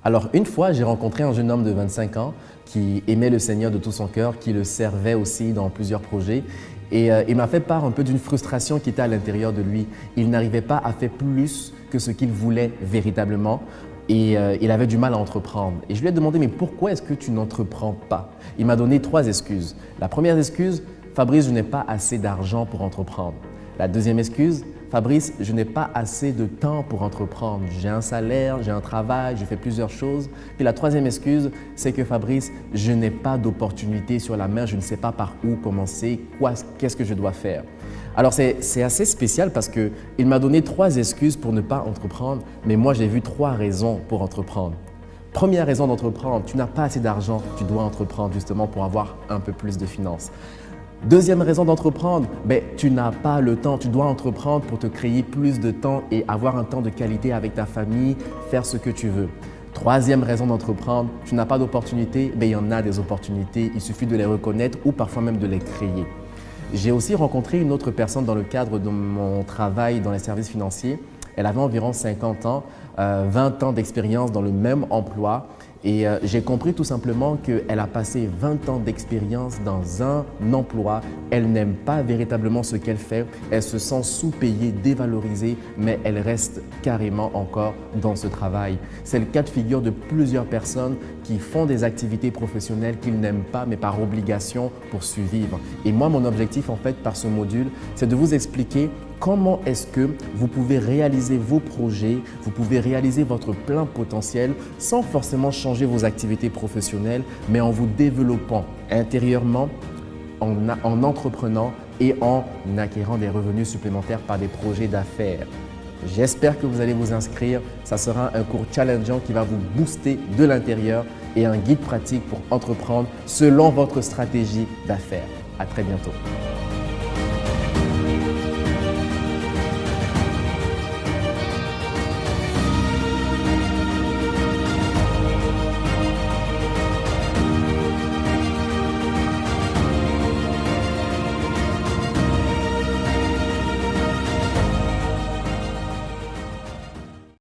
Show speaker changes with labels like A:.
A: Alors, une fois, j'ai rencontré un jeune homme de 25 ans qui aimait le Seigneur de tout son cœur, qui le servait aussi dans plusieurs projets. Et il m'a fait part un peu d'une frustration qui était à l'intérieur de lui. Il n'arrivait pas à faire plus que ce qu'il voulait véritablement et il avait du mal à entreprendre. Et je lui ai demandé, mais pourquoi est-ce que tu n'entreprends pas? Il m'a donné 3 excuses. La première excuse, Fabrice, je n'ai pas assez d'argent pour entreprendre. La deuxième excuse, Fabrice, je n'ai pas assez de temps pour entreprendre. J'ai un salaire, j'ai un travail, je fais plusieurs choses. Puis la troisième excuse, c'est que Fabrice, je n'ai pas d'opportunité sur la main, je ne sais pas par où commencer, qu'est-ce que je dois faire. Alors c'est assez spécial parce qu'il m'a donné 3 excuses pour ne pas entreprendre, mais moi j'ai vu 3 raisons pour entreprendre. Première raison d'entreprendre, tu n'as pas assez d'argent, tu dois entreprendre justement pour avoir un peu plus de finances. Deuxième raison d'entreprendre, tu n'as pas le temps, tu dois entreprendre pour te créer plus de temps et avoir un temps de qualité avec ta famille, faire ce que tu veux. Troisième raison d'entreprendre, tu n'as pas d'opportunités, il y en a des opportunités, il suffit de les reconnaître ou parfois même de les créer. J'ai aussi rencontré une autre personne dans le cadre de mon travail dans les services financiers. Elle avait environ 50 ans, 20 ans d'expérience dans le même emploi. Et j'ai compris tout simplement qu'elle a passé 20 ans d'expérience dans un emploi. Elle n'aime pas véritablement ce qu'elle fait. Elle se sent sous-payée, dévalorisée, mais elle reste carrément encore dans ce travail. C'est le cas de figure de plusieurs personnes qui font des activités professionnelles qu'ils n'aiment pas, mais par obligation pour survivre. Et moi, mon objectif en fait par ce module, c'est de vous expliquer comment est-ce que vous pouvez réaliser vos projets, vous pouvez réaliser votre plein potentiel sans forcément changer vos activités professionnelles, mais en vous développant intérieurement, en entreprenant et en acquérant des revenus supplémentaires par des projets d'affaires. J'espère que vous allez vous inscrire. Ça sera un cours challengeant qui va vous booster de l'intérieur et un guide pratique pour entreprendre selon votre stratégie d'affaires. À très bientôt.